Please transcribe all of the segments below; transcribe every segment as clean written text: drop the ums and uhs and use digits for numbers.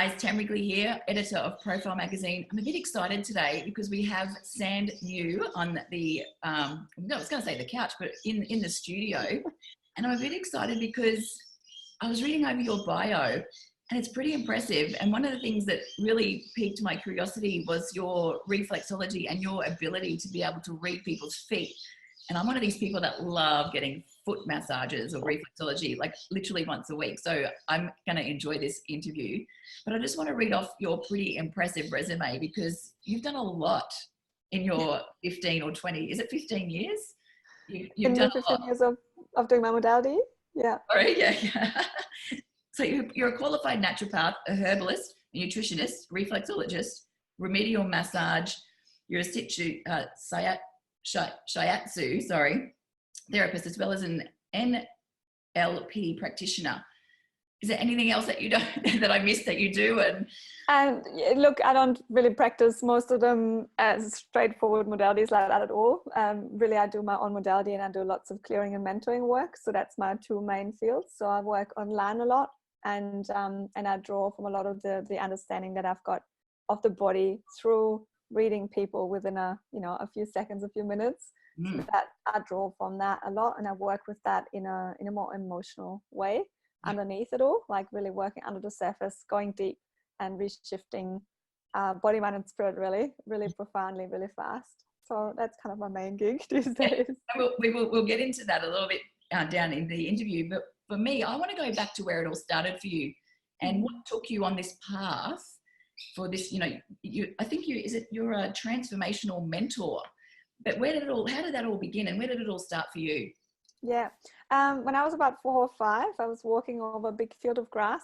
guys, Tam Wrigley here, editor of Profile Magazine. I'm a bit excited today because we have Sand Mew on the, I was going to say the couch, but in the studio. And I'm a bit excited because I was reading over your bio and it's pretty impressive. And one of the things that really piqued my curiosity was your reflexology and your ability to be able to read people's feet. And I'm one of these people that love getting foot massages or reflexology, like literally once a week. So I'm going to enjoy this interview. But I just want to read off your pretty impressive resume because you've done a lot in your 15 or 20, is it 15 years? You've done 15 years of doing my modality. Yeah. Sorry, yeah. So you're a qualified naturopath, a herbalist, a nutritionist, reflexologist, remedial massage, you're a shiatsu, therapist, as well as an NLP practitioner. Is there anything else that you don't that I missed that you do? And look, I don't really practice most of them as straightforward modalities like that at all. Really, I do my own modality and I do lots of clearing and mentoring work. So that's my two main fields. So I work online a lot, and I draw from a lot of the understanding that I've got of the body through reading people within a few seconds, a few minutes. So that I draw from that a lot, and I work with that in a more emotional way underneath it all, like really working under the surface, going deep and reshifting body, mind and spirit really profoundly, really fast. So that's kind of my main gig these days. We'll get into that a little bit down in the interview, but for me, I want to go back to where it all started for you and what took you on this path for this. I think you're a transformational mentor, but how did that all begin and where did it all start for you? Yeah. When I was about 4 or 5, I was walking over a big field of grass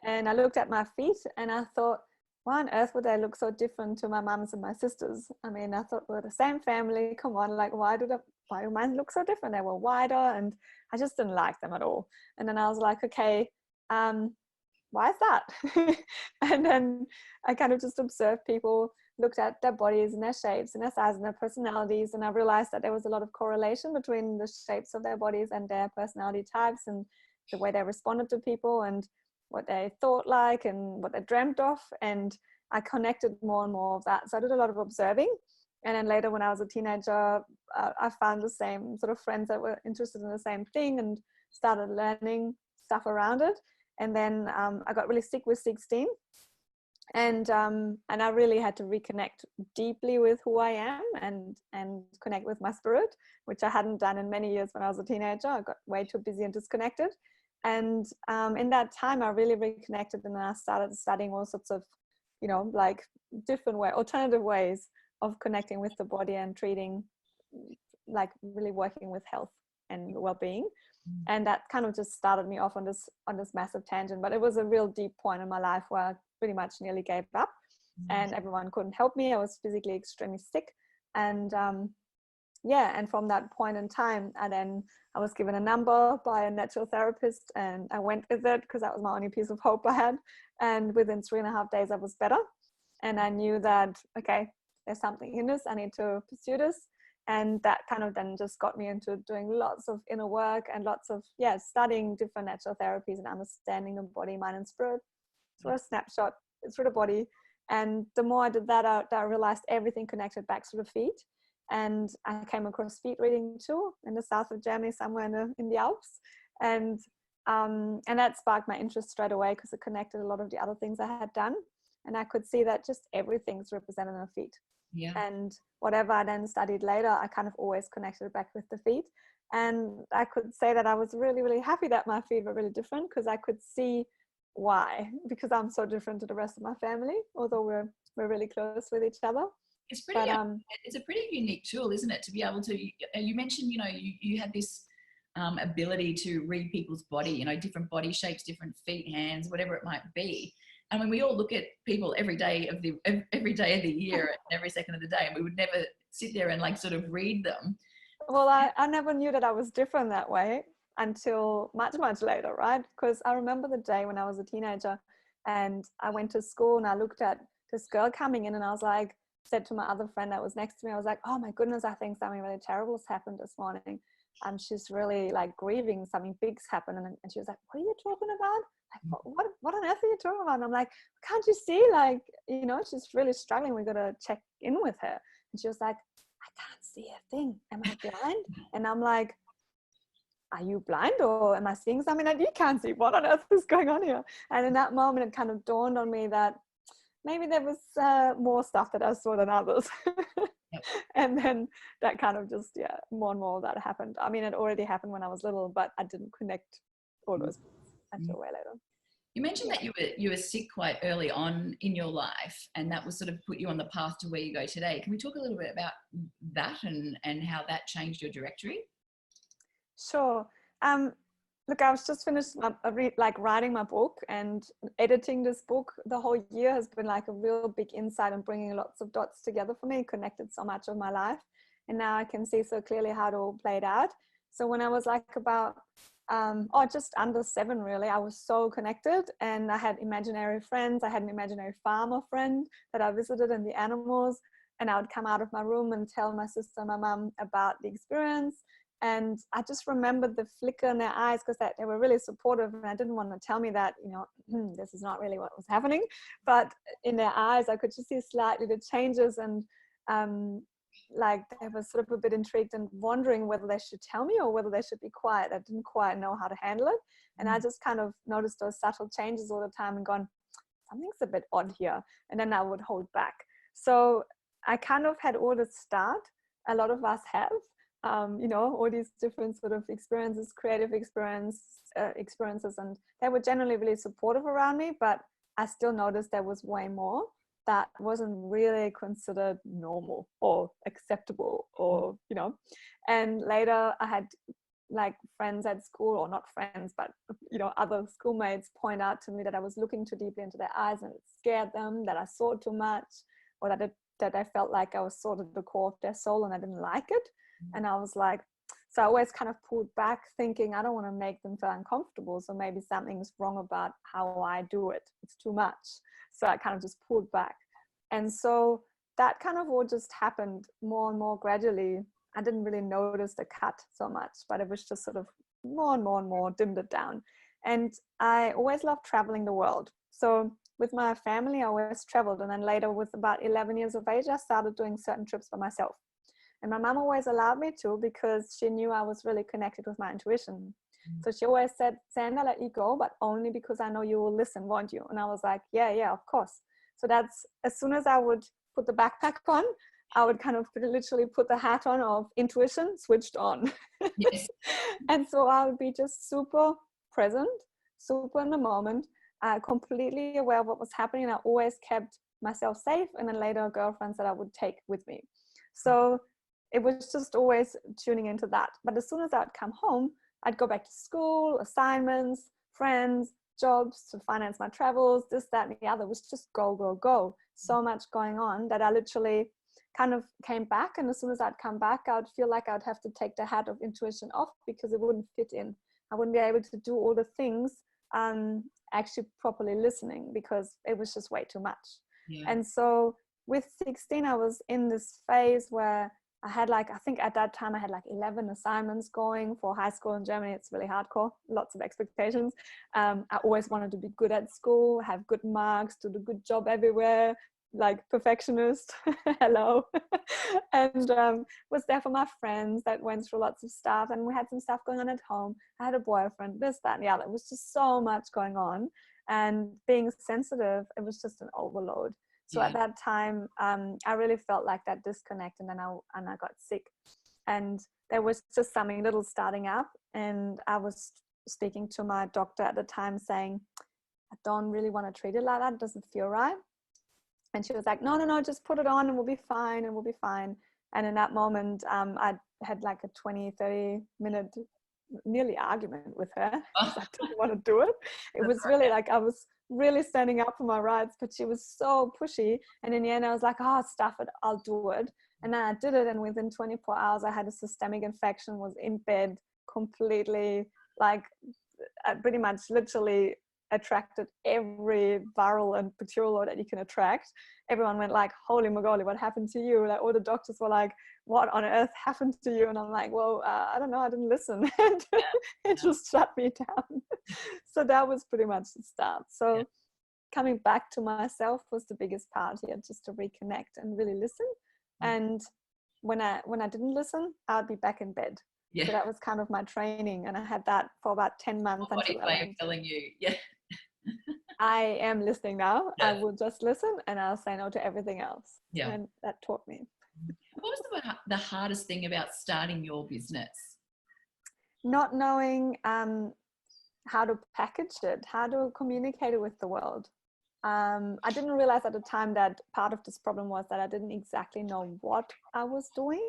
and I looked at my feet and I thought, why on earth would they look so different to my mums and my sisters? I mean, I thought we're the same family. Come on, like why do mine look so different? They were wider and I just didn't like them at all. And then I was like, okay, why is that? And then I kind of just observed people, looked at their bodies and their shapes and their size and their personalities, and I realized that there was a lot of correlation between the shapes of their bodies and their personality types and the way they responded to people and what they thought like and what they dreamt of. And I connected more and more of that. So I did a lot of observing. And then later when I was a teenager, I found the same sort of friends that were interested in the same thing and started learning stuff around it. And then I got really sick with 16. And I really had to reconnect deeply with who I am and connect with my spirit, which I hadn't done in many years when I was a teenager. I got way too busy and disconnected. And in that time, I really reconnected, and I started studying all sorts of, like different alternative ways of connecting with the body and treating, like really working with health and well-being. And that kind of just started me off on this massive tangent. But it was a real deep point in my life where I pretty much nearly gave up and everyone couldn't help me. I was physically extremely sick. And and from that point in time, I was given a number by a natural therapist and I went with it because that was my only piece of hope I had. And within 3.5 days, I was better. And I knew that, okay, there's something in this. I need to pursue this. And that kind of then just got me into doing lots of inner work and lots of, studying different natural therapies and understanding the body, mind and spirit through a snapshot through the body. And the more I did that, I realized everything connected back to the feet. And I came across feet reading too in the south of Germany, somewhere in the Alps. And that sparked my interest straight away because it connected a lot of the other things I had done. And I could see that just everything's represented in the feet. Yeah. And whatever I then studied later, I kind of always connected it back with the feet. And I could say that I was really, really happy that my feet were really different because I could see why, because I'm so different to the rest of my family, although we're really close with each other. It's a pretty unique tool, isn't it, to be able to, you mentioned, you had this ability to read people's body, different body shapes, different feet, hands, whatever it might be. And when we all look at people every day of the year and every second of the day, and we would never sit there and like sort of read them. Well, I never knew that I was different that way until much, much later, right? Because I remember the day when I was a teenager and I went to school and I looked at this girl coming in and I was like, said to my other friend that was next to me, I was like, oh my goodness, I think something really terrible has happened this morning. She's really like grieving, something big's happened. And she was like, what are you talking about? like, what on earth are you talking about? And I'm like, can't you see, like, you know, she's really struggling. We got to check in with her. And she was like, I can't see a thing. Am I blind? And I'm like, are you blind or am I seeing something that you can't see? What on earth is going on here? And in that moment, it kind of dawned on me that maybe there was more stuff that I saw than others. Yep. And then that kind of just, yeah, more and more of that happened. I mean, it already happened when I was little, but I didn't connect all those until way later. You mentioned that you were sick quite early on in your life, and that was sort of put you on the path to where you go today. Can we talk a little bit about that and how that changed your directory? Sure. Look, I was just finished like writing my book, and editing this book the whole year has been like a real big insight and bringing lots of dots together for me, connected so much of my life. And now I can see so clearly how it all played out. So when I was like about, just under 7 really, I was so connected, and I had imaginary friends. I had an imaginary farmer friend that I visited and the animals, and I would come out of my room and tell my sister and my mum about the experience. And I just remembered the flicker in their eyes, because they were really supportive, and I didn't want to tell me that, you know, this is not really what was happening. But in their eyes, I could just see slightly the changes, and like they were sort of a bit intrigued and wondering whether they should tell me or whether they should be quiet. I didn't quite know how to handle it. And I just kind of noticed those subtle changes all the time and gone, something's a bit odd here. And then I would hold back. So I kind of had all this start. A lot of us have. You know, all these different sort of experiences, creative experiences, and they were generally really supportive around me, but I still noticed there was way more that wasn't really considered normal or acceptable, or, you know. And later I had like friends at school, or not friends, but, you know, other schoolmates point out to me that I was looking too deeply into their eyes, and it scared them, that I saw too much, or that I felt like I was sort of the core of their soul and I didn't like it. And I was like, so I always kind of pulled back, thinking I don't want to make them feel uncomfortable, so maybe something's wrong about how I do it, it's too much. So I kind of just pulled back. And so that kind of all just happened more and more gradually. I didn't really notice the cut so much, but it was just sort of more and more and more, dimmed it down. And I always loved traveling the world. So with my family, I always traveled. And then later, with about 11 years of age, I started doing certain trips by myself. And my mom always allowed me to, because she knew I was really connected with my intuition. So she always said, Sand, I'll let you go, but only because I know you will listen, won't you? And I was like, yeah, of course. So that's, as soon as I would put the backpack on, I would kind of literally put the hat on of intuition switched on. Yes. And so I would be just super present, super in the moment, completely aware of what was happening. And I always kept myself safe, and then later girlfriends that I would take with me. So it was just always tuning into that. But as soon as I'd come home, I'd go back to school, assignments, friends, jobs to finance my travels, this, that, and the other. It was just go. So much going on that I literally kind of came back. And as soon as I'd come back, I would feel like I'd have to take the hat of intuition off, because it wouldn't fit in. I wouldn't be able to do all the things actually properly listening, because it was just way too much. Yeah. And so with 16, I was in this phase where I had I think at that time I had 11 assignments going for high school in Germany. It's really hardcore, lots of expectations. I always wanted to be good at school, have good marks, do the good job everywhere, perfectionist. Hello. And was there for my friends that went through lots of stuff, and we had some stuff going on at home. I had a boyfriend, this, that, and the other. It was just so much going on, and being sensitive, it was just an overload. So at that time, I really felt like that disconnect, and then I got sick, and there was just something little starting up, and I was speaking to my doctor at the time saying, I don't really want to treat it like that. It doesn't feel right. And she was like, no, just put it on and we'll be fine, and we'll be fine. And in that moment, I had a 20, 30-minute nearly argument with her. I didn't want to do it. It was really I was really standing up for my rights, but she was so pushy. And in the end, I was like, oh, stuff it, I'll do it. And then I did it. And within 24 hours, I had a systemic infection, was in bed completely, pretty much literally attracted every viral and bacterial load that you can attract. Everyone went like, holy mogoly, what happened to you? Like all the doctors were like, what on earth happened to you? And I'm like, well, I don't know, I didn't listen. And it just shut me down. So that was pretty much the start. So coming back to myself was the biggest part here, just to reconnect and really listen. And when I didn't listen, I'd be back in bed. Yeah. So that was kind of my training, and I had that for about 10 months. Body way of telling you, yeah. I am listening now. Yeah. I will just listen and I'll say no to everything else. Yeah. And that taught me. What was the hardest thing about starting your business? Not knowing how to package it, how to communicate it with the world. I didn't realize at the time that part of this problem was that I didn't exactly know what I was doing.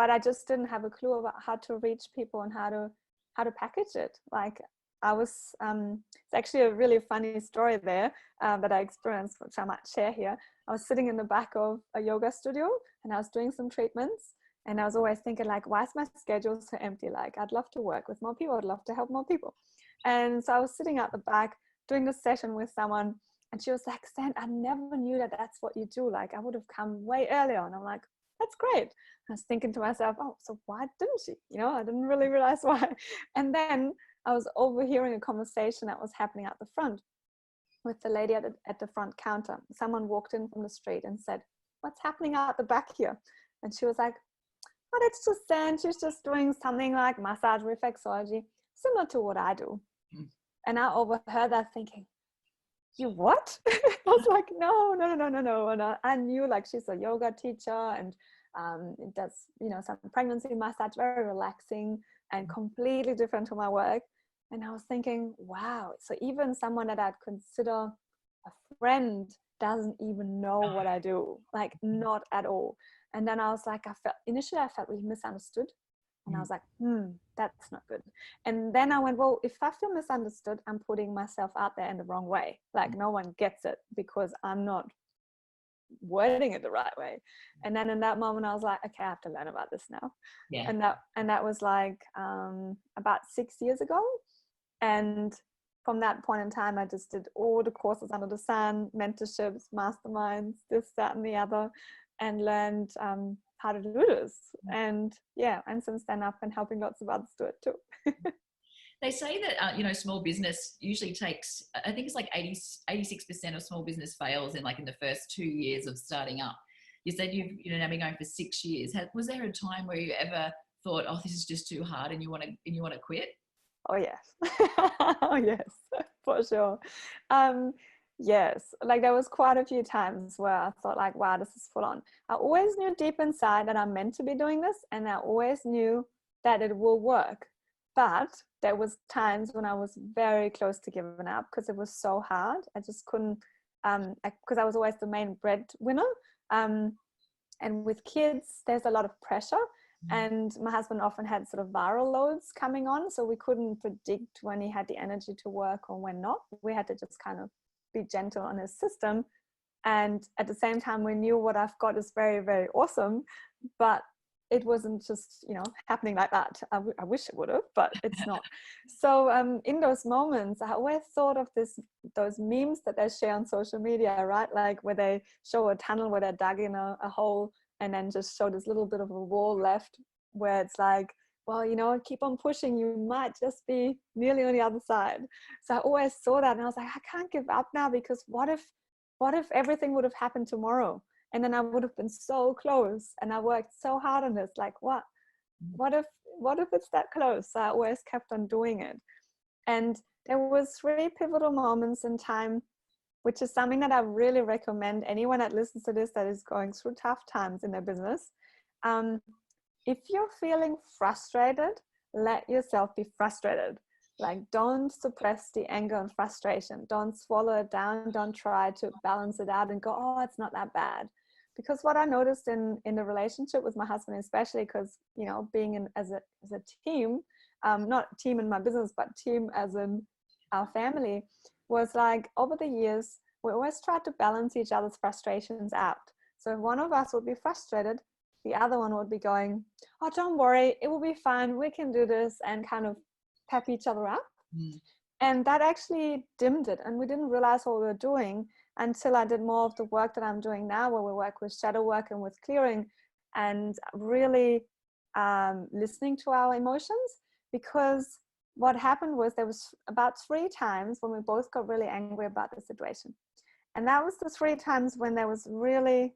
But I just didn't have a clue about how to reach people and how to package it. Like I was, it's actually a really funny story there that I experienced, which I might share here. I was sitting in the back of a yoga studio and I was doing some treatments, and I was always thinking like, why is my schedule so empty? Like I'd love to work with more people. I'd love to help more people. And so I was sitting at the back doing the session with someone, and she was like, Sand, I never knew that that's what you do. Like I would have come way earlier. And I'm like, that's great. I was thinking to myself, oh, so why didn't she? You know, I didn't really realize why. And then I was overhearing a conversation that was happening at the front with the lady at the front counter. Someone walked in from the street and said, what's happening out the back here? And she was like, oh, that's just Sand. She's just doing something like massage reflexology, similar to what I do. And I overheard that thinking, you what? I was like, no. And I knew like she's a yoga teacher and it does, you know, some pregnancy massage, very relaxing and completely different to my work. And I was thinking, wow, so even someone that I'd consider a friend doesn't even know what I do, like not at all. And then I was like, initially I felt really misunderstood. And I was like, that's not good. And then I went, well, if I feel misunderstood, I'm putting myself out there in the wrong way. Like no one gets it because I'm not wording it the right way. And then in that moment, I was like, okay, I have to learn about this now. Yeah. And that was like about 6 years ago. And from that point in time, I just did all the courses under the sun, mentorships, masterminds, this, that, and the other, and learned how to do this. And yeah, and since then I've been helping lots of others do it too. They say that, you know, small business usually takes, I think it's like 86% of small business fails in the first 2 years of starting up. You said you've now been going for 6 years. Was there a time where you ever thought, oh, this is just too hard and you want to quit? Oh yes. Oh yes, for sure. Yes, like there was quite a few times where I thought like, wow, this is full on. I always knew deep inside that I'm meant to be doing this, and I always knew that it will work. But there was times when I was very close to giving up because it was so hard. I just couldn't, because I was always the main breadwinner. And with kids, there's a lot of pressure. And my husband often had sort of viral loads coming on. So we couldn't predict when he had the energy to work or when not. We had to just kind of be gentle on his system. And at the same time, we knew what I've got is very, very awesome. But it wasn't just, happening like that. I wish it would have, but it's not. So in those moments, I always thought of those memes that they share on social media, right? Like where they show a tunnel where they dug in a hole and then just show this little bit of a wall left where it's like, well, keep on pushing. You might just be nearly on the other side. So I always saw that and I was like, I can't give up now, because what if everything would have happened tomorrow? And then I would have been so close, and I worked so hard on this. Like, what if it's that close? So I always kept on doing it. And there was 3 pivotal moments in time, which is something that I really recommend anyone that listens to this that is going through tough times in their business. If you're feeling frustrated, let yourself be frustrated. Like, don't suppress the anger and frustration. Don't swallow it down. Don't try to balance it out and go, oh, it's not that bad. Because what I noticed in the relationship with my husband, especially because, being as a team, not team in my business, but team as in our family, was like over the years, we always tried to balance each other's frustrations out. So if one of us would be frustrated, the other one would be going, oh, don't worry, it will be fine. We can do this, and kind of pep each other up. And that actually dimmed it. And we didn't realize what we were doing until I did more of the work that I'm doing now, where we work with shadow work and with clearing and really listening to our emotions. Because what happened was there was about 3 times when we both got really angry about the situation. And that was the 3 times when there was really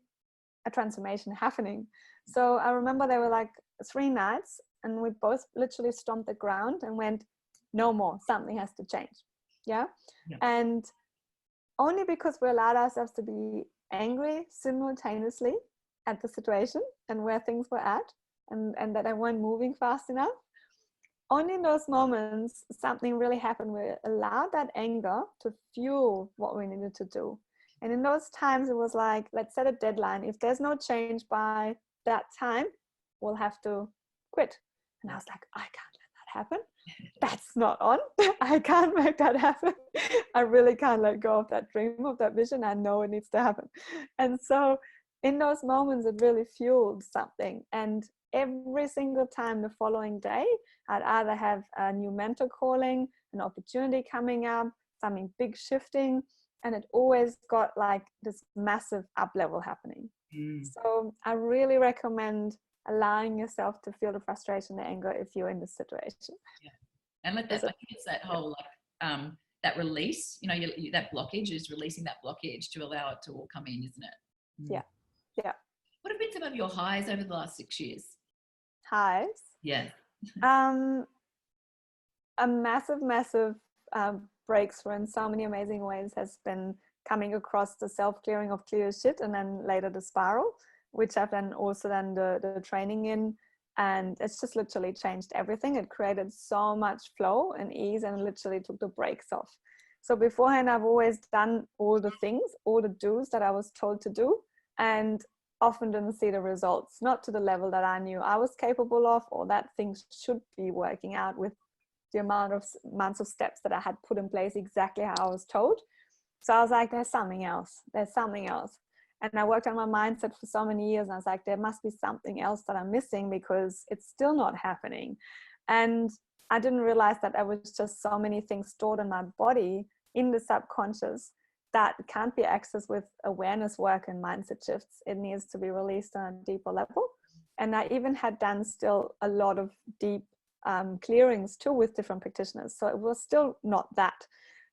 a transformation happening. So I remember there were like 3 nights and we both literally stomped the ground and went, no more, something has to change. Yeah. And only because we allowed ourselves to be angry simultaneously at the situation and where things were at, and that I weren't moving fast enough. Only in those moments, something really happened. We allowed that anger to fuel what we needed to do. And in those times, it was like, let's set a deadline. If there's no change by that time, we'll have to quit. And I was like, I can't let that happen. That's not on. I can't make that happen. I really can't let go of that dream, of that vision. I know it needs to happen. And so in those moments, it really fueled something. And every single time the following day, I'd either have a new mentor calling, an opportunity coming up, something big shifting, and it always got like this massive up level happening. So I really recommend allowing yourself to feel the frustration, the anger if you're in this situation. And let that, I think it's that whole like that release, you know, that blockage is releasing that blockage to allow it to all come in, isn't it? Yeah. What have been some of your highs over the last 6 years? Highs? Yeah. A massive breakthrough in so many amazing ways has been coming across the self-clearing of clear shit, and then later the spiral, which I've then also done the training in, and it's just literally changed everything. It created so much flow and ease and literally took the brakes off. So beforehand, I've always done all the things, all the do's that I was told to do, and often didn't see the results, not to the level that I knew I was capable of, or that things should be working out with the amounts of steps that I had put in place exactly how I was told. So I was like, there's something else. And I worked on my mindset for so many years, and I was like, there must be something else that I'm missing because it's still not happening. And I didn't realize that there was just so many things stored in my body, in the subconscious, that can't be accessed with awareness work and mindset shifts. It needs to be released on a deeper level. And I even had done still a lot of deep clearings too with different practitioners. So it was still not that.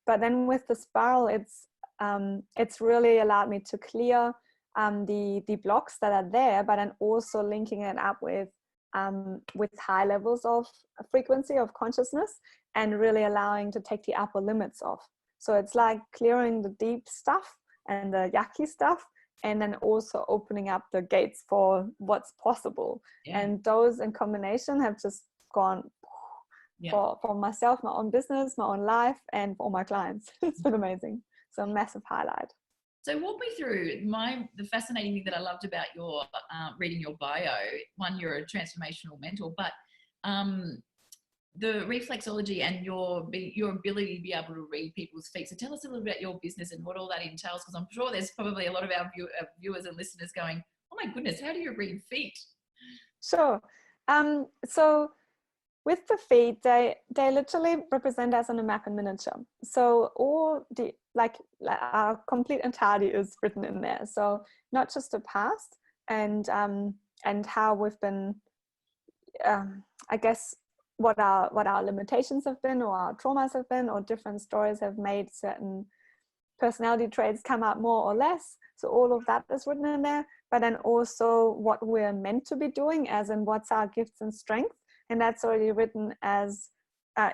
But then with the spiral, it's really allowed me to clear the blocks that are there, but then also linking it up with high levels of frequency of consciousness, and really allowing to take the upper limits off. So it's like clearing the deep stuff and the yucky stuff, and then also opening up the gates for what's possible. And those in combination have just gone for myself, my own business, my own life, and for my clients. It's been amazing. So a massive highlight. So walk me through the fascinating thing that I loved about your reading your bio. One, you're a transformational mentor, but the reflexology and your ability to be able to read people's feet. So tell us a little bit about your business and what all that entails, because I'm sure there's probably a lot of our viewers and listeners going, oh my goodness, how do you read feet? Sure. So with the feet, they literally represent us on a map in miniature. So all the our complete entirety is written in there. So not just the past and how we've been, I guess, what our limitations have been, or our traumas have been, or different stories have made certain personality traits come out more or less. So all of that is written in there. But then also what we're meant to be doing, as in what's our gifts and strengths. And that's already written as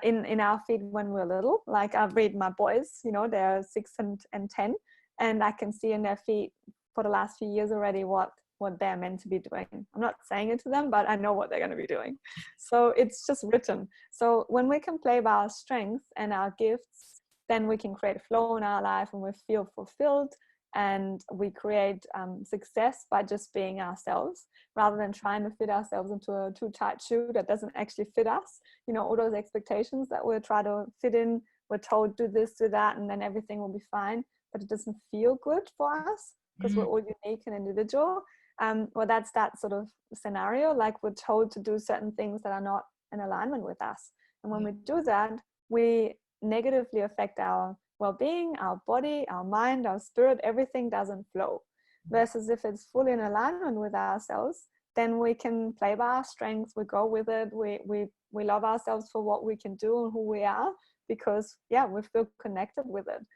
in our feet when we're little. Like I've read my boys, you know, they're 6 and 10, and I can see in their feet for the last few years already what they're meant to be doing. I'm not saying it to them, but I know what they're going to be doing. So it's just written. So when we can play by our strengths and our gifts, then we can create flow in our life, and we feel fulfilled, and we create success by just being ourselves, rather than trying to fit ourselves into a too tight shoe that doesn't actually fit us. You know, all those expectations that we try to fit in, we're told do this, do that, and then everything will be fine, but it doesn't feel good for us because we're all unique and individual. Well, that's that sort of scenario. Like we're told to do certain things that are not in alignment with us. And when we do that, we negatively affect our well-being, our body, our mind, our spirit. Everything doesn't flow. Versus if it's fully in alignment with ourselves, then we can play by our strengths, we go with it, we love ourselves for what we can do and who we are, because we feel connected with it.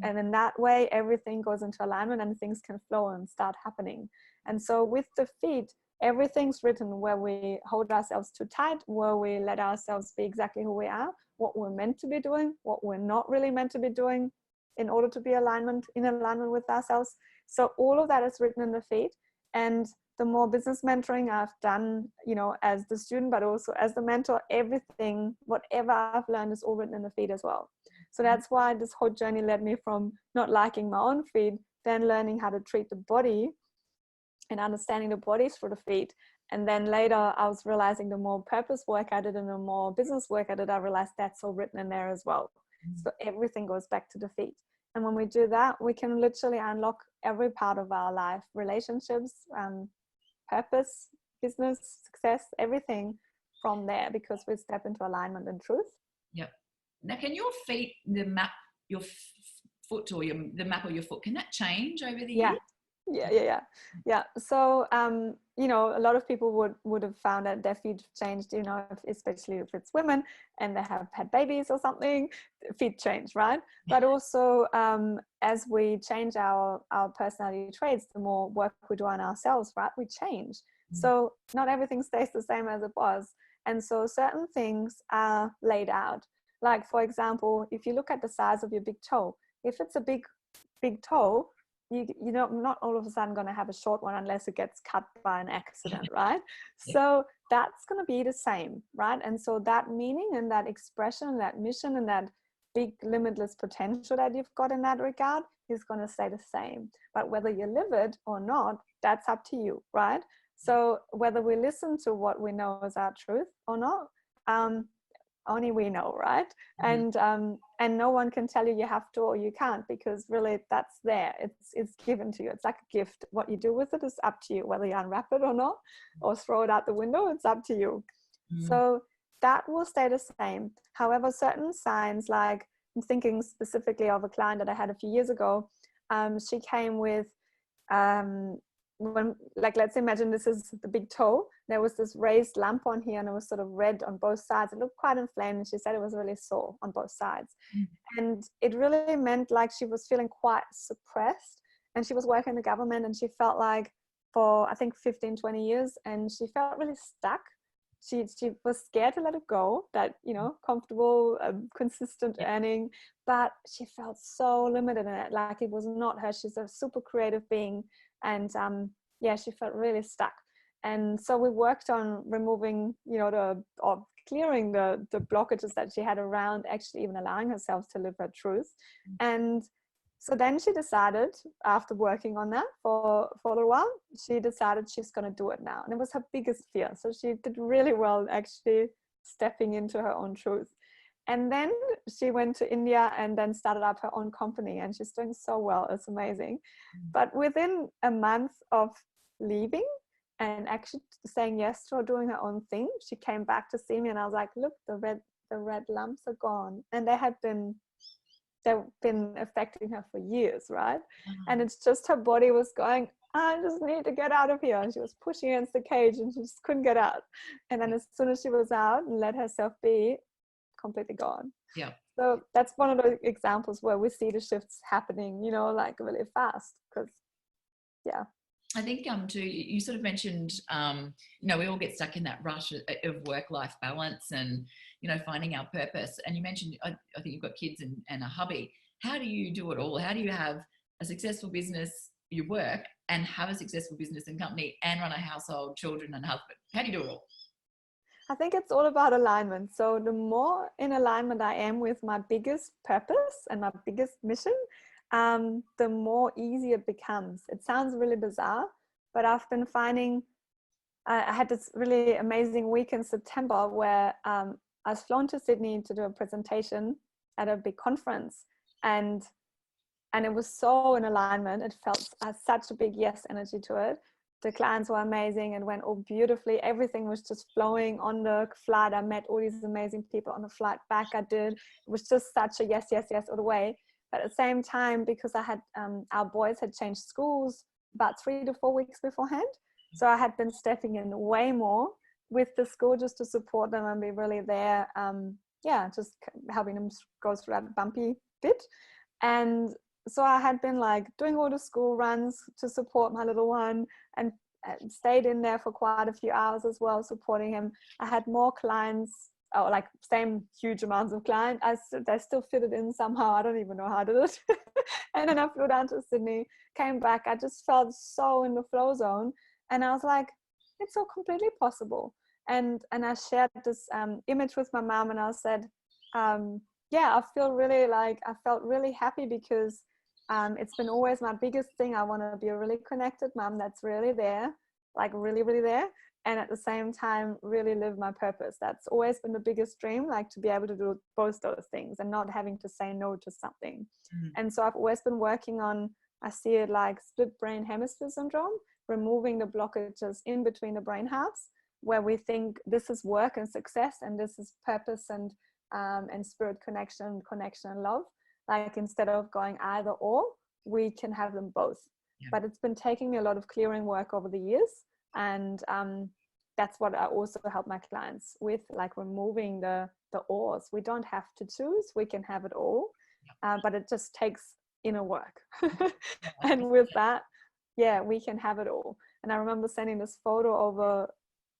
And in that way, everything goes into alignment and things can flow and start happening. And so with the feet, everything's written where we hold ourselves too tight, where we let ourselves be exactly who we are, what we're meant to be doing, what we're not really meant to be doing in order to be in alignment with ourselves. So all of that is written in the feet. And the more business mentoring I've done, as the student, but also as the mentor, everything, whatever I've learned is all written in the feet as well. So that's why this whole journey led me from not liking my own feet, then learning how to treat the body and understanding the body through the feet. And then later I was realizing the more purpose work I did and the more business work I did, I realized that's all written in there as well. So everything goes back to the feet. And when we do that, we can literally unlock every part of our life, relationships, purpose, business, success, everything from there, because we step into alignment and truth. Yep. Now, can your feet, the map, your foot, or the map of your foot, can that change over the years? Yeah. So, a lot of people would have found that their feet changed, especially if it's women and they have had babies or something, feet change, right? But also, as we change our personality traits, the more work we do on ourselves, right, we change. So not everything stays the same as it was. And so certain things are laid out. Like, for example, if you look at the size of your big toe, if it's a big toe, not all of a sudden going to have a short one unless it gets cut by an accident, right? So that's going to be the same, right? And so that meaning and that expression and that mission and that big limitless potential that you've got in that regard is going to stay the same. But whether you live it or not, that's up to you, right? So whether we listen to what we know is our truth or not, only we know, right? And no one can tell you have to or you can't, because really that's there. It's given to you. It's like a gift. What you do with it is up to you. Whether you unwrap it or not, or throw it out the window, it's up to you. So that will stay the same. However, certain signs, like I'm thinking specifically of a client that I had a few years ago. She came with let's imagine this is the big toe. There was this raised lump on here and it was sort of red on both sides. It looked quite inflamed and she said it was really sore on both sides. And it really meant like she was feeling quite suppressed, and she was working in the government and she felt like for I think 15-20 years, and she felt really stuck. She was scared to let it go, that comfortable consistent earning, but she felt so limited in it, like it was not her. She's a super creative being. And she felt really stuck. And so we worked on removing, or clearing the blockages that she had around actually even allowing herself to live her truth. And so then she decided, after working on that for a little while, she decided she's going to do it now. And it was her biggest fear. So she did really well actually stepping into her own truth. And then she went to India and then started up her own company, and she's doing so well. It's amazing. But within a month of leaving and actually saying yes to her doing her own thing, she came back to see me and I was like, look, the red lumps are gone. And they've been affecting her for years, right? And it's just her body was going, I just need to get out of here. And she was pushing against the cage and she just couldn't get out. And then as soon as she was out and let herself be, completely gone. So that's one of those examples where we see the shifts happening, like really fast. Because I think too, you sort of mentioned we all get stuck in that rush of work-life balance and finding our purpose. And you mentioned I think you've got kids and a hubby. How do you do it all? How do you have a successful business, you work, and have a successful business and company and run a household, children and husband? How do you do it all? I think it's all about alignment. So the more in alignment I am with my biggest purpose and my biggest mission, the more easy it becomes. It sounds really bizarre, but I've been finding, I had this really amazing week in September where I was flown to Sydney to do a presentation at a big conference, and it was so in alignment. It felt such a big yes energy to it. the clients were amazing and went all beautifully. Everything was just flowing on the flight. I met all these amazing people on the flight back. It was just such a yes, yes, yes all the way. But at the same time, because I had our boys had changed schools about 3 to 4 weeks beforehand, so I had been stepping in way more with the school just to support them and be really there. Just helping them go through that bumpy bit. And so I had been like doing all the school runs to support my little one, and stayed in there for quite a few hours as well, supporting him. I had more clients, or like same huge amounts of clients. They still fitted in somehow. I don't even know how I did it. And then I flew down to Sydney, came back. I just felt so in the flow zone. And I was like, it's so completely possible. And I shared this image with my mom, and I said, I felt really happy because it's been always my biggest thing. I want to be a really connected mom that's really there, like really, really there. And at the same time, really live my purpose. That's always been the biggest dream, like to be able to do both those things and not having to say no to something. And so I've always been working on, I see it like split brain hemisphere syndrome, removing the blockages in between the brain halves, where we think this is work and success and this is purpose and spirit connection and love. Like instead of going either or, we can have them both. Yeah. But it's been taking me a lot of clearing work over the years. And that's what I also help my clients with, like removing the ors. We don't have to choose, we can have it all. But it just takes inner work. And with that, we can have it all. And I remember sending this photo over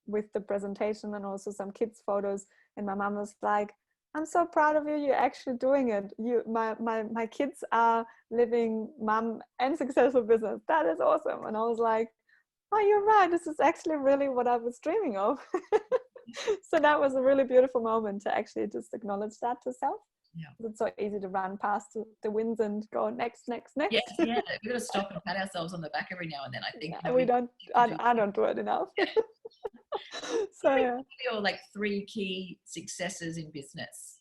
with the presentation and also some kids' photos. And my mom was like, I'm so proud of you. You're actually doing it. My kids are living mom and successful business. That is awesome. And I was like, oh, you're right. This is actually really what I was dreaming of. So that was a really beautiful moment to actually just acknowledge that to self. Yeah. It's so easy to run past the wins and go next. Yeah, we've got to stop and pat ourselves on the back every now and then. I think we don't. I don't do it enough. So your like 3 key successes in business.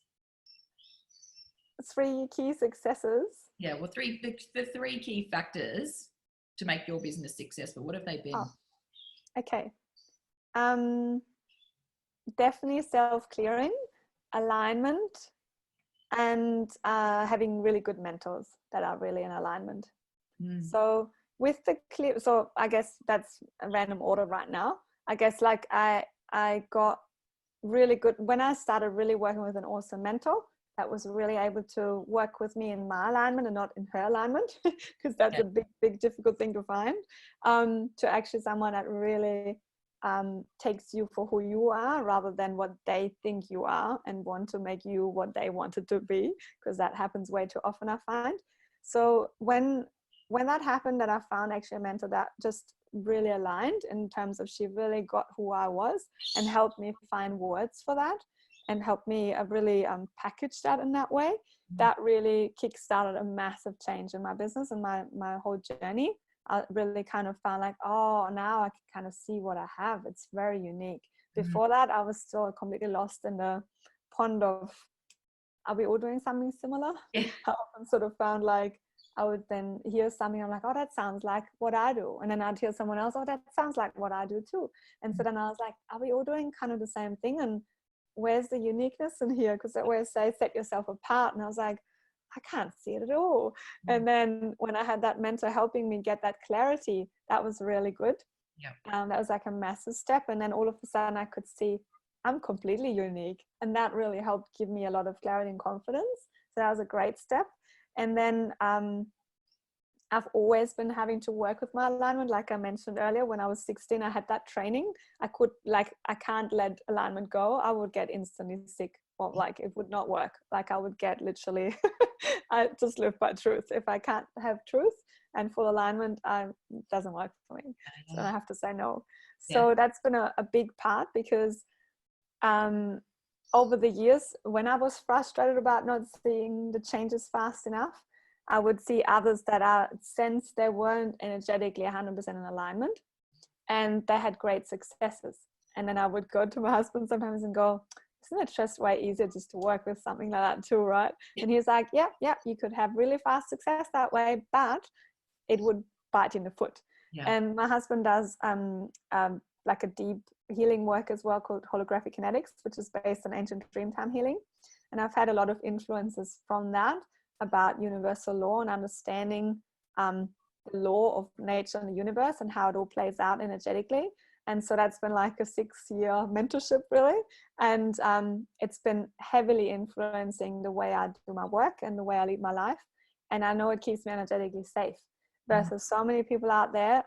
3 key successes. Yeah, well, the 3 key factors to make your business successful. What have they been? Okay. Definitely self-clearing, alignment, and having really good mentors that are really in alignment. So with the clear, so I guess that's a random order right now. I guess like I got really good when I started really working with an awesome mentor that was really able to work with me in my alignment and not in her alignment, because that's a big difficult thing to find, to actually someone that really takes you for who you are rather than what they think you are and want to make you what they wanted to be, because that happens way too often, I find. So when that happened, that I found actually a mentor that just really aligned in terms of she really got who I was and helped me find words for that and helped me really package that in that way. That really kickstarted a massive change in my business and my whole journey. I really kind of found like, oh, now I can kind of see what I have. It's very unique. Before that, I was still completely lost in the pond of, are we all doing something similar? I often sort of found like, I would then hear something, I'm like, oh, that sounds like what I do. And then I'd hear someone else, oh, that sounds like what I do too. And so then I was like, are we all doing kind of the same thing? And where's the uniqueness in here? Because they always say, set yourself apart. And I was like, I can't see it at all. And then when I had that mentor helping me get that clarity, that was really good. That was like a massive step. And then all of a sudden I could see I'm completely unique. And that really helped give me a lot of clarity and confidence. So that was a great step. And then I've always been having to work with my alignment. Like I mentioned earlier, when I was 16, I had that training. I can't let alignment go. I would get instantly sick, or like it would not work. Like I would get literally, I just live by truth. If I can't have truth and full alignment, it doesn't work for me. So I have to say no. So that's been a big part, because over the years, when I was frustrated about not seeing the changes fast enough, I would see others that are sense they weren't energetically 100% in alignment, and they had great successes. And then I would go to my husband sometimes and go, isn't it just way easier just to work with something like that too, right? And he's like, yeah, you could have really fast success that way, but it would bite you in the foot. Yeah. And my husband does like a deep healing work as well called holographic kinetics, which is based on ancient dreamtime healing. And I've had a lot of influences from that about universal law and understanding the law of nature and the universe and how it all plays out energetically. And so that's been like a 6-year mentorship, really. And it's been heavily influencing the way I do my work and the way I lead my life. And I know it keeps me energetically safe versus so many people out there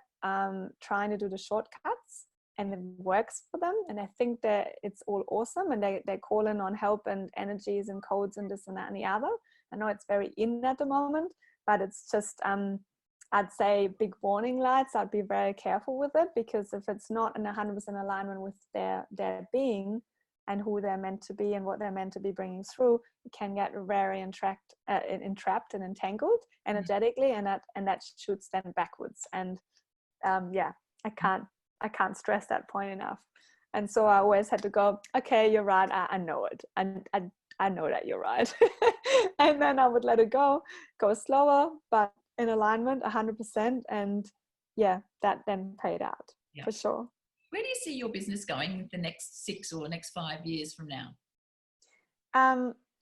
trying to do the shortcuts, and it works for them. And I think that it's all awesome. And they call in on help and energies and codes and this and that and the other. I know it's very in at the moment, but it's just, I'd say big warning lights. I'd be very careful with it, because if it's not in 100% alignment with their being and who they're meant to be and what they're meant to be bringing through, it can get very entrapped and entangled energetically, and that shoots them backwards. And I can't stress that point enough. And so I always had to go, okay, you're right, I know it, and I know that you're right. And then I would let it go slower, but in alignment 100%. And yeah, that then paid out for sure. Where do you see your business going the next 6 or next 5 years from now?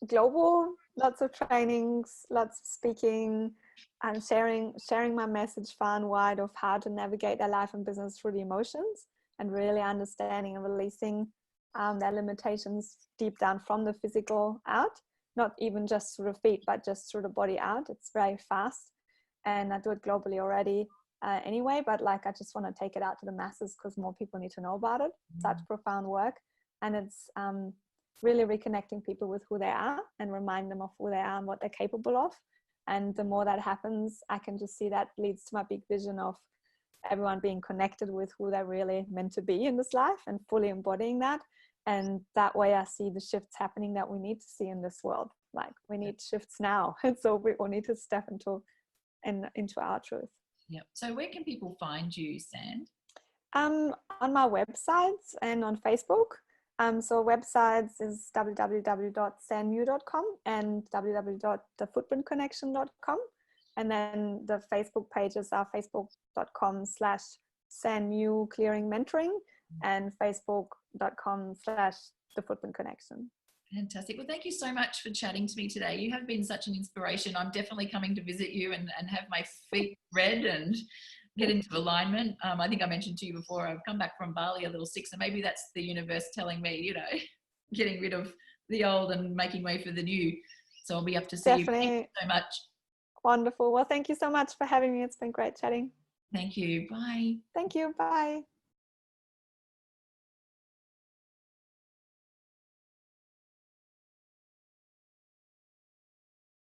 Global, lots of trainings, lots of speaking, and sharing my message far and wide of how to navigate their life and business through the emotions, and really understanding and releasing their limitations deep down from the physical out, not even just through the feet, but just through the body out. It's very fast, and I do it globally already anyway, but like I just want to take it out to the masses because more people need to know about it. Such profound work, and it's really reconnecting people with who they are and remind them of who they are and what they're capable of. And the more that happens, I can just see that leads to my big vision of everyone being connected with who they're really meant to be in this life and fully embodying that. And that way I see the shifts happening that we need to see in this world. Like, we need shifts now. And so we all need to step into our truth. Yeah. So where can people find you, Sand? On my websites and on Facebook. So websites is www.sandmew.com and www.thefootprintconnection.com. And then the Facebook pages are facebook.com/Sand Clearing Mentoring and facebook.com/thefootprintconnection. Fantastic. Well, thank you so much for chatting to me today. You have been such an inspiration. I'm definitely coming to visit you and have my feet read and get into alignment. I think I mentioned to you before, I've come back from Bali a little sick, so maybe that's the universe telling me, getting rid of the old and making way for the new. So I'll be up to see you. Thank you so much. Wonderful. Well, thank you so much for having me. It's been great chatting. Thank you. Bye. Thank you. Bye.